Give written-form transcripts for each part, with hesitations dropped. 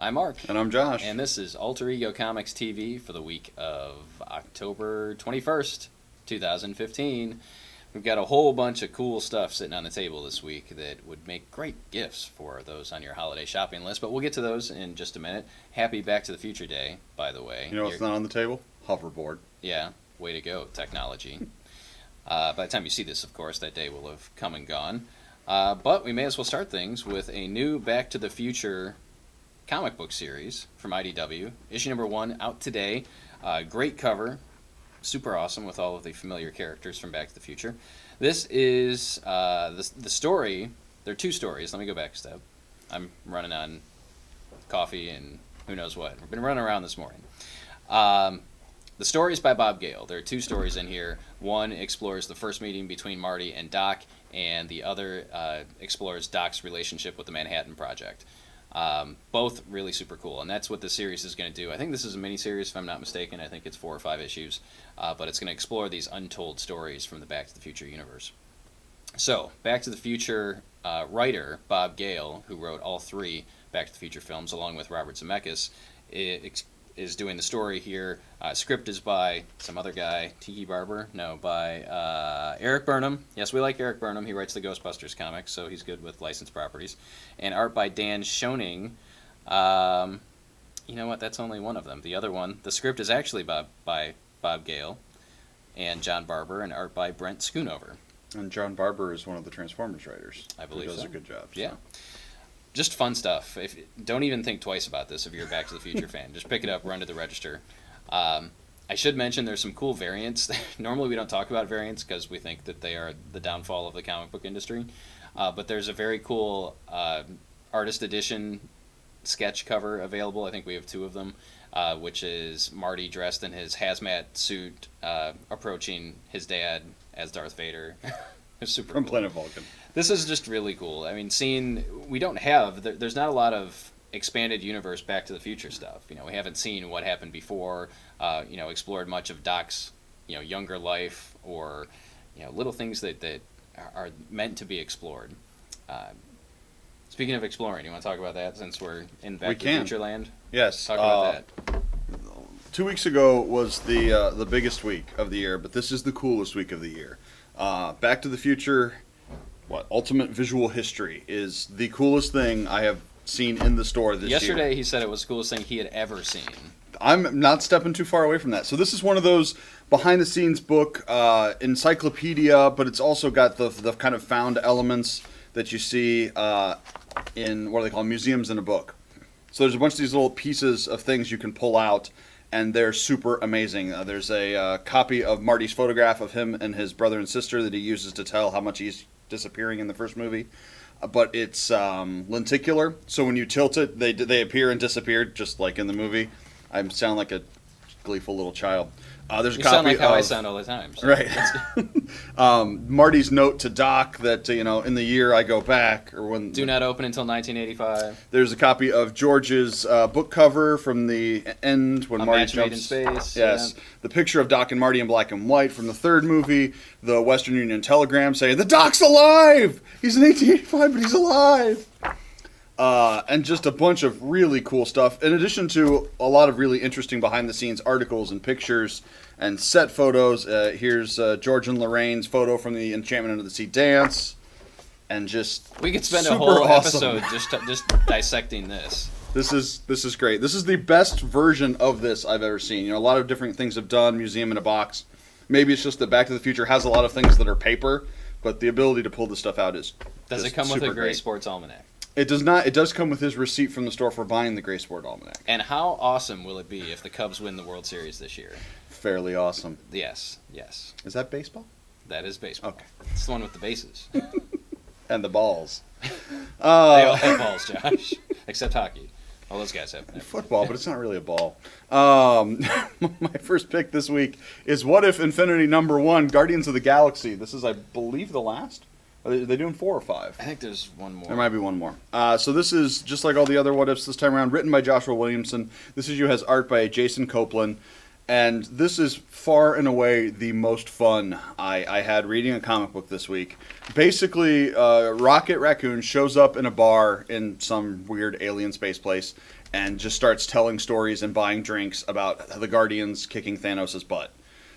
I'm Mark. And I'm Josh. And this is Alter Ego Comics TV for the week of October 21st, 2015. We've got a whole bunch of cool stuff sitting on the table this week that would make great gifts for those on your holiday shopping list, but we'll get to those in just a minute. Happy Back to the Future Day, by the way. You know what's not on the table? Hoverboard. Yeah, way to go, technology. By the time you see this, of course, that day will have come and gone. But we may as well start things with a new Back to the Future comic book series from IDW. Issue number 1 out today. Great cover. Super awesome with all of the familiar characters from Back to the Future. This is the story. There are two stories. Let me go back a step. I'm running on coffee and who knows what. We've been running around this morning. The story is by Bob Gale. There are two stories in here. One explores the first meeting between Marty and Doc, and the other explores Doc's relationship with the Manhattan Project. Both really super cool, and that's what the series is going to do. I think this is a mini-series, if I'm not mistaken. I think it's 4 or 5 issues, but it's going to explore these untold stories from the Back to the Future universe. So, Back to the Future writer Bob Gale, who wrote all 3 Back to the Future films, along with Robert Zemeckis, is doing the story here. Script is by some other guy, Tiki Barber? No, by Eric Burnham. Yes, we like Eric Burnham. He writes the Ghostbusters comics, so he's good with licensed properties. And art by Dan Schoening. You know what? That's only one of them. The other one, the script is actually by Bob Gale and John Barber, and art by Brent Schoonover. And John Barber is one of the Transformers writers. I believe so. He does so. a good job. Yeah. Just fun stuff. Don't even think twice about this if you're a Back to the Future fan. Just pick it up, run to the register. I should mention there's some cool variants. Normally we don't talk about variants because we think that they are the downfall of the comic book industry. But there's a very cool artist edition sketch cover available. I think we have 2 of them, which is Marty dressed in his hazmat suit approaching his dad as Darth Vader. It's super From cool. Planet Vulcan. This is just really cool. I mean, there's not a lot of expanded universe Back to the Future stuff. You know, we haven't seen what happened before, explored much of Doc's, younger life, or, little things that are meant to be explored. Speaking of exploring, you want to talk about that since we're in Back to the Future land? Yes. Talk about that. 2 weeks ago was the biggest week of the year, but this is the coolest week of the year. Back to the Future, Ultimate Visual History is the coolest thing I have seen in the store this year. Yesterday he said it was the coolest thing he had ever seen. I'm not stepping too far away from that. So this is one of those behind-the-scenes book encyclopedia, but it's also got the kind of found elements that you see in, what do they call, museums in a book. So there's a bunch of these little pieces of things you can pull out, and they're super amazing. There's a copy of Marty's photograph of him and his brother and sister that he uses to tell how much he's disappearing in the first movie. But it's lenticular, so when you tilt it, they appear and disappear, just like in the movie. I sound like a gleeful little child. There's a You copy sound like how I of- sound all the time. So Right. Marty's note to Doc that, in the year I go back, or when... Do not open until 1985. There's a copy of George's book cover from the end when A Marty Match Made jumps. in Space. Yes. Yeah. The picture of Doc and Marty in black and white from the third movie. The Western Union telegram saying, "The Doc's alive! He's in 1885, but he's alive!" And just a bunch of really cool stuff, in addition to a lot of really interesting behind-the-scenes articles and pictures and set photos. Here's George and Lorraine's photo from the Enchantment Under the Sea dance, and just We could spend a super whole awesome. episode just dissecting this. This is great. This is the best version of this I've ever seen. A lot of different things have done, museum in a box. Maybe it's just that Back to the Future has a lot of things that are paper, but the ability to pull this stuff out is Does just it come with a super Gray great. Sports Almanac? It does not. It does come with his receipt from the store for buying the Gray Sport Almanac. And how awesome will it be if the Cubs win the World Series this year? Fairly awesome. Yes. Is that baseball? That is baseball. Okay. It's the one with the bases. And the balls. They all have balls, Josh. Except hockey. All those guys have them. Football, but it's not really a ball. My first pick this week is What If Infinity #1, Guardians of the Galaxy. This is, I believe, the last? Are they doing 4 or 5? I think there's one more. There might be one more. So this is, just like all the other What Ifs this time around, written by Joshua Williamson. This issue has art by Jason Copeland. And this is far and away the most fun I had reading a comic book this week. Basically, Rocket Raccoon shows up in a bar in some weird alien space place and just starts telling stories and buying drinks about the Guardians kicking Thanos' butt.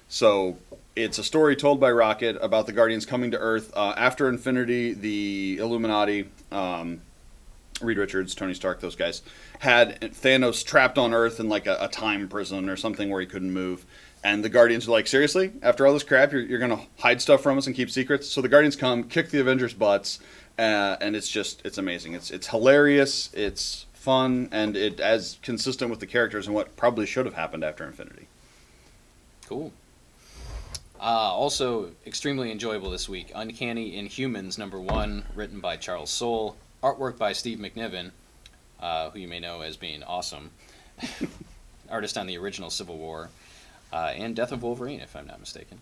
So it's a story told by Rocket about the Guardians coming to Earth. After Infinity, the Illuminati, Reed Richards, Tony Stark, those guys, had Thanos trapped on Earth in like a time prison or something where he couldn't move. And the Guardians are like, seriously? After all this crap, you're going to hide stuff from us and keep secrets? So the Guardians come, kick the Avengers' butts, and it's amazing. It's hilarious, it's fun, and it as consistent with the characters and what probably should have happened after Infinity. Cool. Also, extremely enjoyable this week, Uncanny Inhumans #1, written by Charles Soule, artwork by Steve McNiven, who you may know as being awesome, artist on the original Civil War, and Death of Wolverine, if I'm not mistaken.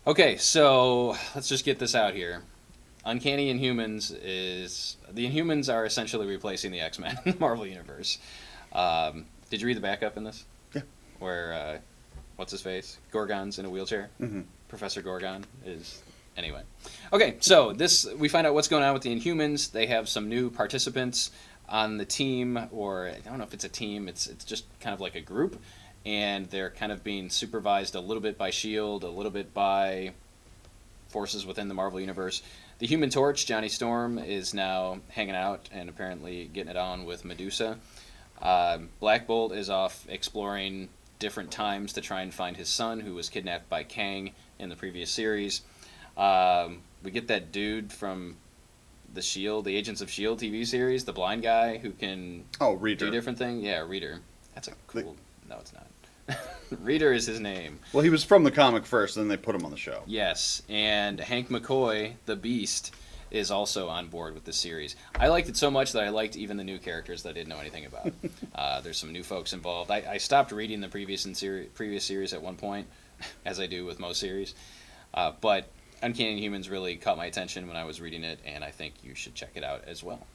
Okay, so let's just get this out here. Uncanny Inhumans is... The Inhumans are essentially replacing the X-Men in the Marvel Universe. Did you read the backup in this? Yeah. Where, what's his face? Gorgon's in a wheelchair? Mm-hmm. Professor Gorgon is... Anyway. Okay, so we find out what's going on with the Inhumans. They have some new participants on the team, or I don't know if it's a team, it's just kind of like a group, and they're kind of being supervised a little bit by S.H.I.E.L.D., a little bit by forces within the Marvel Universe. The Human Torch, Johnny Storm, is now hanging out and apparently getting it on with Medusa. Black Bolt is off exploring different times to try and find his son, who was kidnapped by Kang in the previous series. We get that dude from the S.H.I.E.L.D., the Agents of S.H.I.E.L.D. TV series, the blind guy who can Reader. do different things. Yeah, Reader. That's a cool... No, it's not. Reader is his name. Well, he was from the comic first, then they put him on the show. Yes, and Hank McCoy, the Beast, is also on board with this series. I liked it so much that I liked even the new characters that I didn't know anything about. There's some new folks involved. I stopped reading the previous series at one point, as I do with most series. But Uncanny Inhumans really caught my attention when I was reading it, and I think you should check it out as well.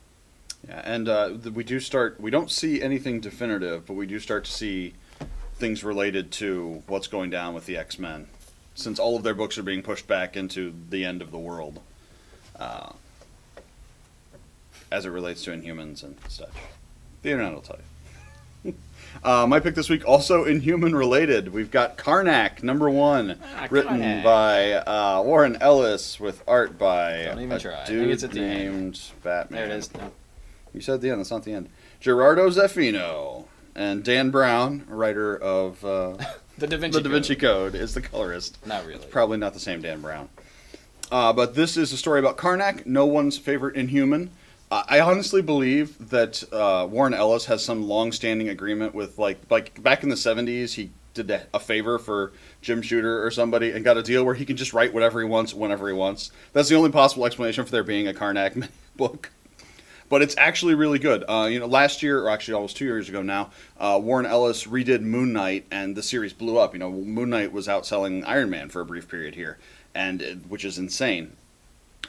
Yeah, and we don't see anything definitive, but we do start to see things related to what's going down with the X-Men, since all of their books are being pushed back into the end of the world, as it relates to Inhumans and such. The internet will tell you. My pick this week, also Inhuman related. We've got Karnak, #1, written Karnak. by Warren Ellis, with art by Don't even try. I think dude it's at the end. named Batman. There it is. No. You said the end. That's not the end. Gerardo Zaffino and Dan Brown, writer of The Da Vinci Code, is the colorist. Not really. Probably not the same Dan Brown. But this is a story about Karnak, no one's favorite Inhuman. I honestly believe that Warren Ellis has some long-standing agreement with, like back in the 70s, he did a favor for Jim Shooter or somebody and got a deal where he can just write whatever he wants, whenever he wants. That's the only possible explanation for there being a Karnak book. But it's actually really good. Last year, or actually almost 2 years ago now, Warren Ellis redid Moon Knight, and the series blew up. Moon Knight was outselling Iron Man for a brief period here, which is insane.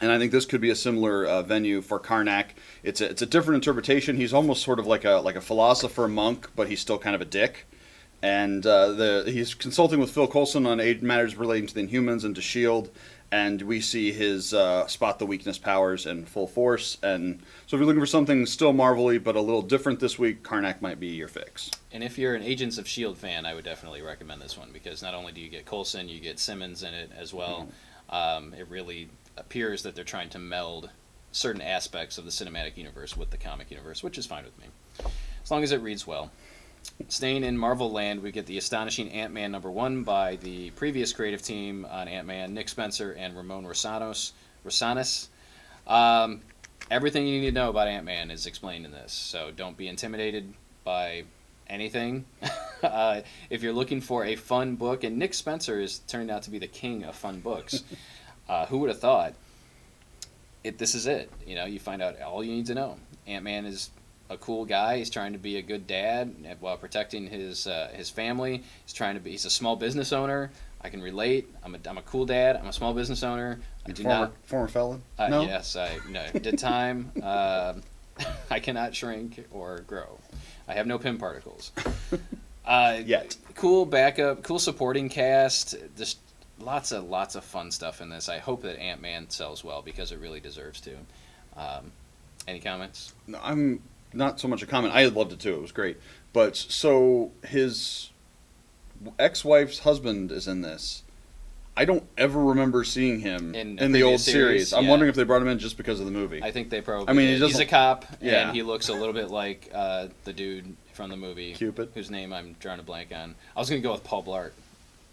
And I think this could be a similar venue for Karnak. It's a different interpretation. He's almost sort of like a philosopher monk, but he's still kind of a dick. And he's consulting with Phil Coulson on matters relating to the Inhumans and to S.H.I.E.L.D., and we see his spot the weakness powers in full force. And so if you're looking for something still Marvel-y but a little different this week, Karnak might be your fix. And if you're an Agents of S.H.I.E.L.D. fan, I would definitely recommend this one, because not only do you get Coulson, you get Simmons in it as well. Mm-hmm. It really appears that they're trying to meld certain aspects of the cinematic universe with the comic universe, which is fine with me, as long as it reads well. Staying in Marvel land, we get the Astonishing Ant-Man #1 by the previous creative team on Ant-Man, Nick Spencer and Ramon Rosanas. Everything you need to know about Ant-Man is explained in this, so don't be intimidated by anything. If you're looking for a fun book, and Nick Spencer is turned out to be the king of fun books, who would have thought? This is it. You find out all you need to know. Ant-Man is a cool guy. He's trying to be a good dad while protecting his family. He's a small business owner. I can relate. I'm a cool dad. I'm a small business owner. Former felon? No? Yes, did time. I cannot shrink or grow. I have no pim particles. Yet. Cool backup, cool supporting cast. Just lots of fun stuff in this. I hope that Ant-Man sells well because it really deserves to. Any comments? No, I'm not so much a comment. I loved it too. It was great. But so his ex-wife's husband is in this. I don't ever remember seeing him in the old series. I'm wondering if they brought him in just because of the movie. I think they probably. I mean, did. He's a cop, Yeah. and he looks a little bit like the dude from the movie Cupid, whose name I'm drawing a blank on. I was going to go with Paul Blart.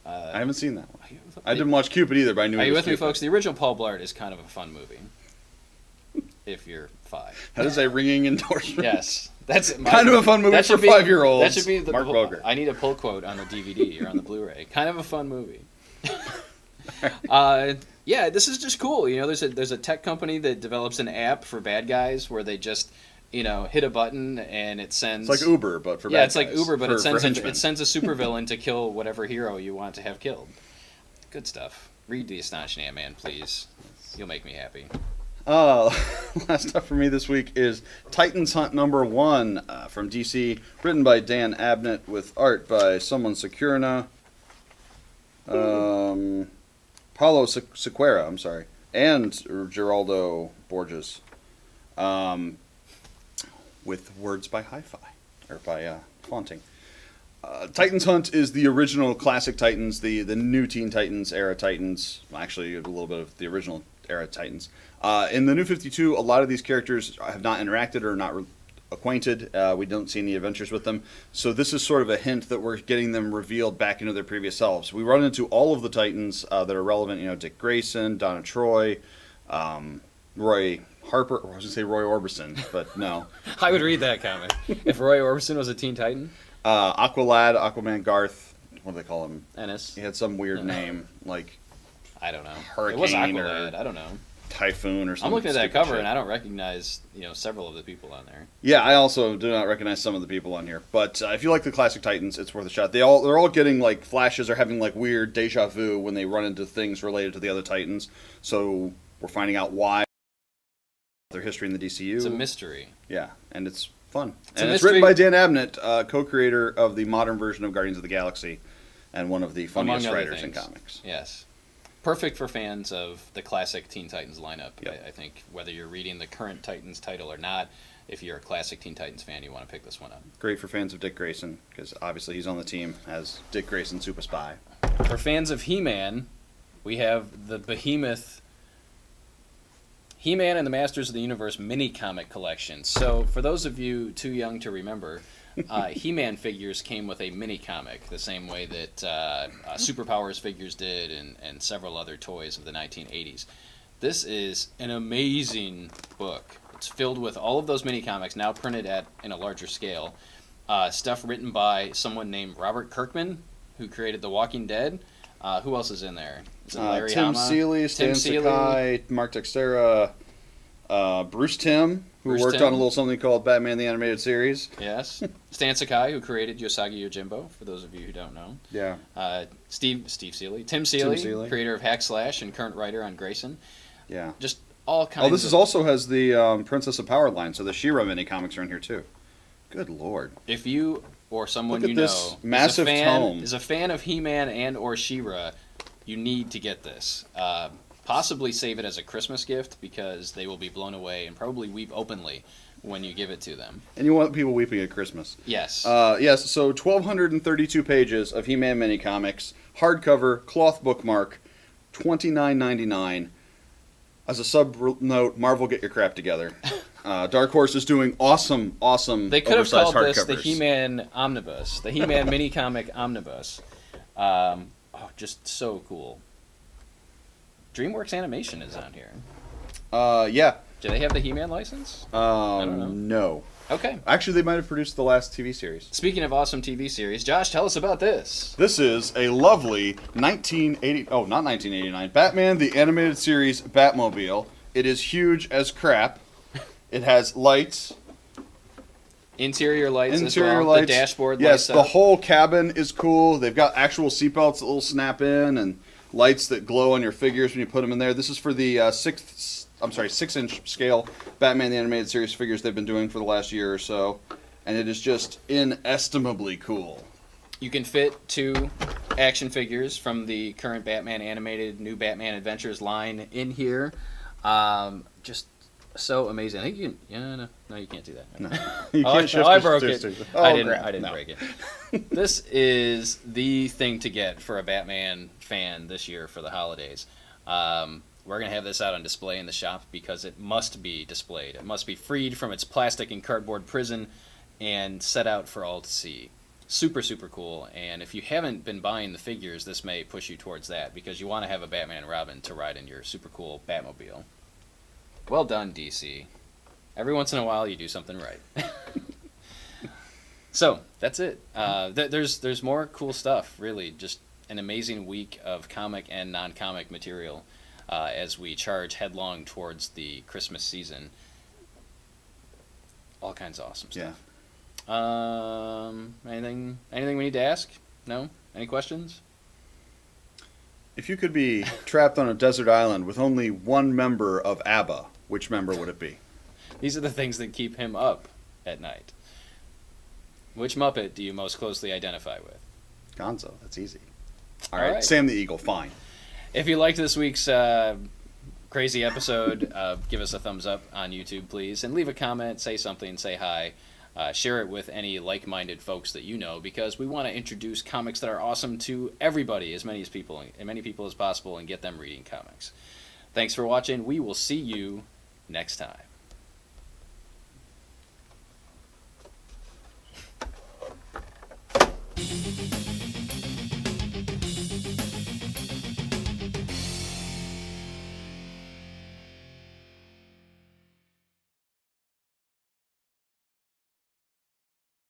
I haven't seen that one. I didn't watch Cupid either, but I knew. Are he you was with me, Cupid. folks? The original Paul Blart is kind of a fun movie. If you're 5. That is a ringing endorsement. Yes. That's kind of a fun movie for 5-year-olds. That should be the Mark Boger. I need a pull quote on the DVD or on the Blu-ray. Kind of a fun movie. Yeah, this is just cool. You know, there's a tech company that develops an app for bad guys where they just, you know, hit a button and it sends. It's like Uber, but for bad yeah, it's guys. like Uber, but it sends henchmen. it sends a supervillain to kill whatever hero you want to have killed. Good stuff. Read the Astonishing Ant-Man, please. You'll make me happy. Last up for me this week is Titans Hunt #1 from DC, written by Dan Abnett with art by someone Securna, Paulo Sequeira, I'm sorry, and Geraldo Borges, with words by Hi-Fi, or by Fonting. Titans Hunt is the original classic Titans, the new Teen Titans era Titans, well, actually a little bit of the original era Titans. In the New 52, a lot of these characters have not interacted or not acquainted. We don't see any adventures with them. So this is sort of a hint that we're getting them revealed back into their previous selves. We run into all of the Titans that are relevant, you know, Dick Grayson, Donna Troy, Roy Harper, or I was going to say Roy Orbison, but no. I would read that comic. If Roy Orbison was a Teen Titan? Aqualad, Aquaman Garth, what do they call him? Ennis. He had some weird name, like I don't know. Hurricane It was or Aqualad. I don't know. Typhoon or something. I'm looking at that stupid cover shit. and I don't recognize, you know, several of the people on there. Yeah, I also do not recognize some of the people on here. But if you like the classic Titans, it's worth a shot. They're all getting like flashes or having like weird deja vu when they run into things related to the other Titans. So we're finding out why their history in the DCU. It's a mystery. Yeah, and it's fun. It's and it's written by Dan Abnett, co-creator of the modern version of Guardians of the Galaxy, and one of the funniest Among other writers in things. comics. Yes. Perfect for fans of the classic Teen Titans lineup. Yep. I think whether you're reading the current Titans title or not, if you're a classic Teen Titans fan, you want to pick this one up. Great for fans of Dick Grayson, because obviously he's on the team as Dick Grayson, Super Spy. For fans of He-Man, we have the behemoth He-Man and the Masters of the Universe mini-comic collection. So for those of you too young to remember, He-Man figures came with a mini-comic, the same way that Superpowers figures did and several other toys of the 1980s. This is an amazing book. It's filled with all of those mini-comics, now printed in a larger scale. Stuff written by someone named Robert Kirkman, who created The Walking Dead. Who else is in there? Is it Larry Tim Hama? Seeley, Stan Sakai, Mark Texeira, Bruce Timm, who worked on a little something called Batman the Animated Series. Yes. Stan Sakai, who created Usagi Yojimbo, for those of you who don't know. Yeah. Steve Seeley. Tim Seeley, creator of Hack Slash and current writer on Grayson. Yeah. Just all kinds of... Oh, this is also has the Princess of Power line, so the She-Ra mini comics are in here too. Good lord. If you or someone Look you at this know massive tome. is a fan of He-Man and or She-Ra, you need to get this. Possibly save it as a Christmas gift because they will be blown away and probably weep openly when you give it to them. And you want people weeping at Christmas. Yes. Yes, so 1,232 pages of He-Man mini comics, hardcover, cloth bookmark, $29.99. As a sub note, Marvel, get your crap together. Dark Horse is doing awesome They could have oversized called this hardcovers. the He-Man Omnibus, the He-Man mini comic Omnibus. Just so cool. DreamWorks Animation is on here. Yeah. Do they have the He-Man license? I don't know. No. Okay. Actually, they might have produced the last TV series. Speaking of awesome TV series, Josh, tell us about this. This is a lovely 1989, Batman the Animated Series Batmobile. It is huge as crap. It has lights. Interior lights as Interior well. lights. The dashboard Yes, lights the up. whole cabin is cool. They've got actual seatbelts that will snap in and lights that glow on your figures when you put them in there. This is for the 6-inch scale Batman the Animated Series figures they've been doing for the last year or so, and it is just inestimably cool. You can fit 2 action figures from the current Batman animated New Batman Adventures line in here. Just so amazing. I think you can. Yeah, no, you can't do that. No. You can't shift I broke it. Oh, I crap. didn't No. break it. This is the thing to get for a Batman fan this year for the holidays. We're going to have this out on display in the shop because it must be displayed. It must be freed from its plastic and cardboard prison and set out for all to see. Super, super cool. And if you haven't been buying the figures, this may push you towards that because you want to have a Batman and Robin to ride in your super cool Batmobile. Well done, DC. Every once in a while, you do something right. So, that's it. There's more cool stuff, really. Just an amazing week of comic and non-comic material as we charge headlong towards the Christmas season. All kinds of awesome stuff. Yeah. Anything we need to ask? No? Any questions? If you could be trapped on a desert island with only one member of ABBA, which member would it be? These are the things that keep him up at night. Which Muppet do you most closely identify with? Gonzo. That's easy. All All right. right. Sam the Eagle. Fine. If you liked this week's crazy episode, give us a thumbs up on YouTube, please. And leave a comment, say something, say hi. Share it with any like-minded folks that you know because we want to introduce comics that are awesome to everybody, as many people as possible, and get them reading comics. Thanks for watching. We will see you next time.